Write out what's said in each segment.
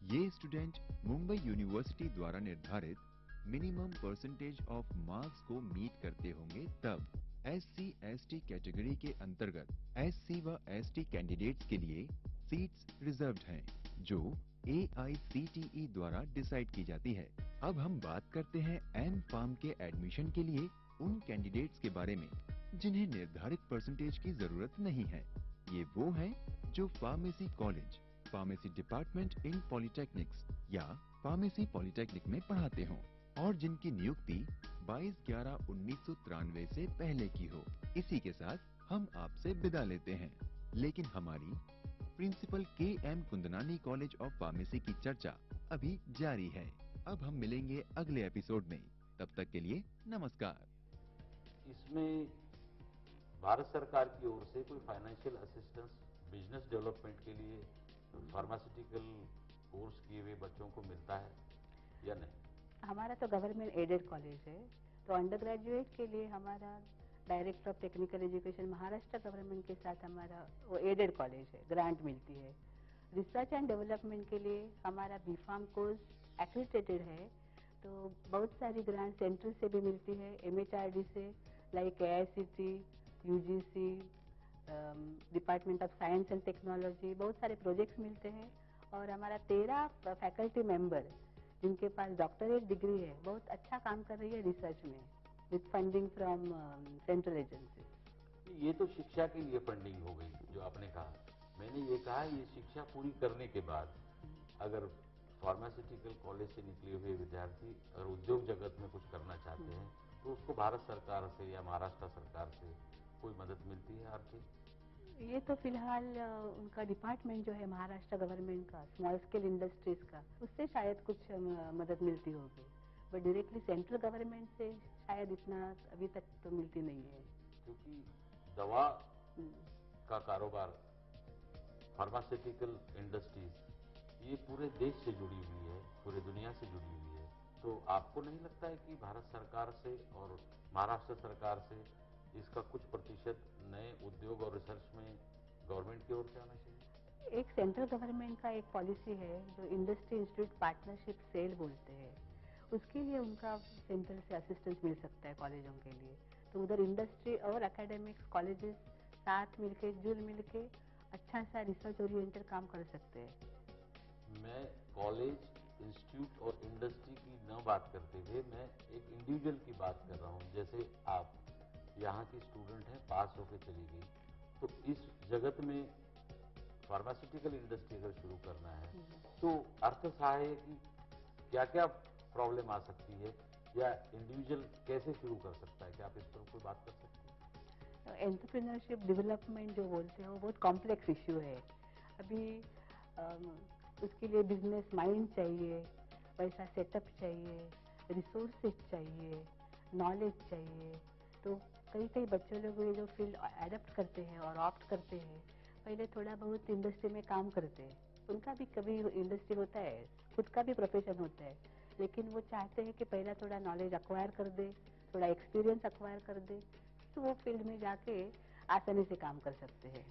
ये student Mumbai university द्वारा निर्धारित मिनिमम परसेंटेज ऑफ मार्क्स को मीट करते होंगे तब SC/ST कैटेगरी के अंतर्गत SC व ST कैंडिडेट्स के लिए सीट्स रिजर्व्ड हैं, जो AICTE द्वारा डिसाइड की जाती है। अब हम बात करते हैं M.Pharm के एडमिशन के लिए उन कैंडिडेट्स के बारे में जिन्हें निर्धारित परसेंटेज की जरूरत नहीं है। ये वो हैं जो pharmacy college, pharmacy department in polytechnics या फार्मेसी पॉलिटेक्निक में पढ़ाते हों और जिनकी नियुक्ति 22/11/1993 से पहले की हो। इसी के साथ हम आपसे विदा लेते हैं, लेकिन हमारी principal KM Kundnani college of pharmacy की चर्चा अभी जारी है। अब हम मिलेंगे अगले एपिसोड में, तब तक के लिए नमस्कार। इसमें भारत सरकार की ओर से कोई फाइनेंशियल असिस्टेंस बिजनेस डेवलपमेंट के लिए फार्मास्यूटिकल कोर्स किए हुए बच्चों को मिलता है या नहीं? हमारा तो गवर्नमेंट एडेड कॉलेज है, तो अंडर ग्रेजुएट के लिए हमारा director of technical education Maharashtra government के साथ हमारा वो एडेड कॉलेज है, ग्रांट मिलती है। रिसर्च एंड डेवलपमेंट के लिए हमारा B.Pharm कोर्स एक्रेडिटेड है, तो बहुत सारी ग्रांट सेंट्रल से भी मिलती है, MHRD से, like AICT, UGC, department of science and technology, बहुत सारे प्रोजेक्ट्स मिलते हैं। और हमारा 13 फैकल्टी मेंबर जिनके पास डॉक्टरेट डिग्री है, बहुत अच्छा काम कर रही है रिसर्च में with funding from central agency. ये तो शिक्षा के लिए फंडिंग हो गई जो आपने कहा। मैंने ये कहा ये शिक्षा पूरी करने के बाद अगर फार्मास्यूटिकल कॉलेज से निकले हुए विद्यार्थी अगर उद्योग जगत में कुछ करना चाहते हैं तो उसको भारत सरकार से या महाराष्ट्र सरकार से कोई मदद मिलती है आर्थिक? ये तो फिलहाल उनका डिपार्टमेंट जो है महाराष्ट्र गवर्नमेंट का स्मॉल स्केल इंडस्ट्रीज का, उससे शायद कुछ मदद मिलती होगी, बट डायरेक्टली सेंट्रल गवर्नमेंट से शायद इतना अभी तक तो मिलती नहीं है। क्योंकि दवा का कारोबार, फार्मास्यूटिकल इंडस्ट्रीज ये पूरे देश से जुड़ी हुई है, पूरे दुनिया से जुड़ी हुई है, तो आपको नहीं लगता है कि भारत सरकार से और महाराष्ट्र सरकार से इसका कुछ प्रतिशत नए उद्योग और रिसर्च में गवर्नमेंट की ओर से आना चाहिए? एक सेंट्रल गवर्नमेंट का एक पॉलिसी है जो इंडस्ट्री इंस्टीट्यूट पार्टनरशिप सेल बोलते हैं, उसके लिए उनका सेंट्रल से असिस्टेंस मिल सकता है कॉलेजों के लिए। तो उधर इंडस्ट्री और एकेडमिक्स कॉलेजेस साथ मिलके जुल मिलके अच्छा सा रिसर्च ओरिएंटेड काम कर सकते हैं। मैं कॉलेज, इंस्टीट्यूट और इंडस्ट्री की न बात करते हुए मैं एक इंडिविजुअल की बात कर रहा हूं। जैसे आप यहाँ की स्टूडेंट हैं, पास होकर चली गई, तो इस जगत में फार्मास्यूटिकल इंडस्ट्री अगर शुरू करना है तो अर्थ सहाय की क्या क्या प्रॉब्लम आ सकती है या इंडिविजुअल कैसे शुरू कर सकता है? क्या आप इस पर कोई बात कर सकते हैं? एंटरप्रेन्योरशिप डेवलपमेंट जो बोलते हैं वो बहुत कॉम्प्लेक्स इश्यू है। अभी उसके लिए बिजनेस माइंड चाहिए, पैसा सेटअप चाहिए, रिसोर्सेज चाहिए, नॉलेज चाहिए। तो कई बच्चों लोग ये जो फील्ड एडप्ट करते हैं और ऑप्ट करते हैं, पहले थोड़ा बहुत इंडस्ट्री में काम करते हैं, उनका भी कभी इंडस्ट्री होता है, खुद का भी प्रोफेशन होता है, लेकिन वो चाहते हैं कि पहला थोड़ा नॉलेज अक्वायर कर दे, थोड़ा एक्सपीरियंस अक्वायर कर दे, तो वो फील्ड में जाके आसानी से काम कर सकते हैं।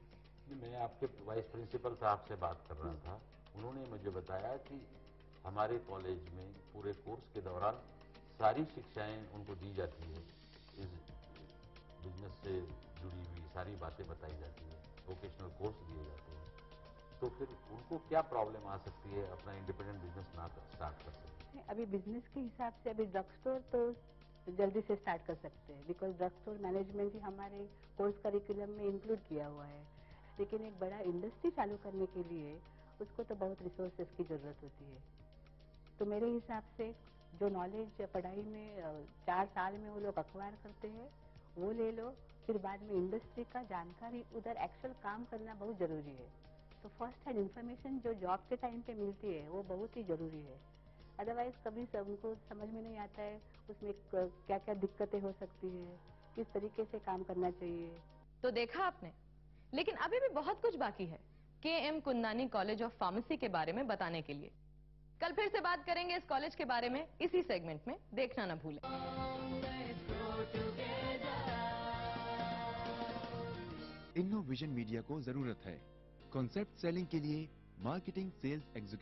मैं आपके वाइस प्रिंसिपल साहब से बात कर रहा था, उन्होंने मुझे बताया कि हमारे कॉलेज में पूरे कोर्स के दौरान सारी शिक्षाएं उनको दी जाती है, इस बिजनेस से जुड़ी हुई सारी बातें बताई जाती है, वोकेशनल कोर्स दिए जाते हैं। तो फिर उनको क्या प्रॉब्लम आ सकती है अपना इंडिपेंडेंट बिजनेस ना स्टार्ट कर सकते? अभी बिजनेस के हिसाब से अभी ड्रग स्टोर तो जल्दी से स्टार्ट कर सकते हैं, बिकॉज ड्रग स्टोर मैनेजमेंट ही हमारे कोर्स करिकुलम में इंक्लूड किया हुआ है। लेकिन एक बड़ा इंडस्ट्री चालू करने के लिए उसको तो बहुत रिसोर्सेज की जरूरत होती है। तो मेरे हिसाब से जो नॉलेज पढ़ाई में 4 साल में वो लोग अक्वायर करते हैं वो ले लो, फिर बाद में इंडस्ट्री का जानकारी उधर एक्चुअल काम करना बहुत जरूरी है। तो फर्स्ट हैंड इन्फॉर्मेशन जो जॉब के टाइम पे मिलती है वो बहुत ही जरूरी है, अदरवाइज कभी उनको समझ में नहीं आता है उसमें क्या क्या दिक्कतें हो सकती है, किस तरीके से काम करना चाहिए। तो देखा आपने, लेकिन अभी भी बहुत कुछ बाकी है KM Kundnani college of pharmacy के बारे में बताने के लिए। कल फिर से बात करेंगे इस कॉलेज के बारे में इसी सेगमेंट में, देखना ना भूलें। इनोविजन मीडिया को जरूरत है कॉन्सेप्ट सेलिंग के लिए मार्केटिंग सेल्स एग्जीक्यूटिव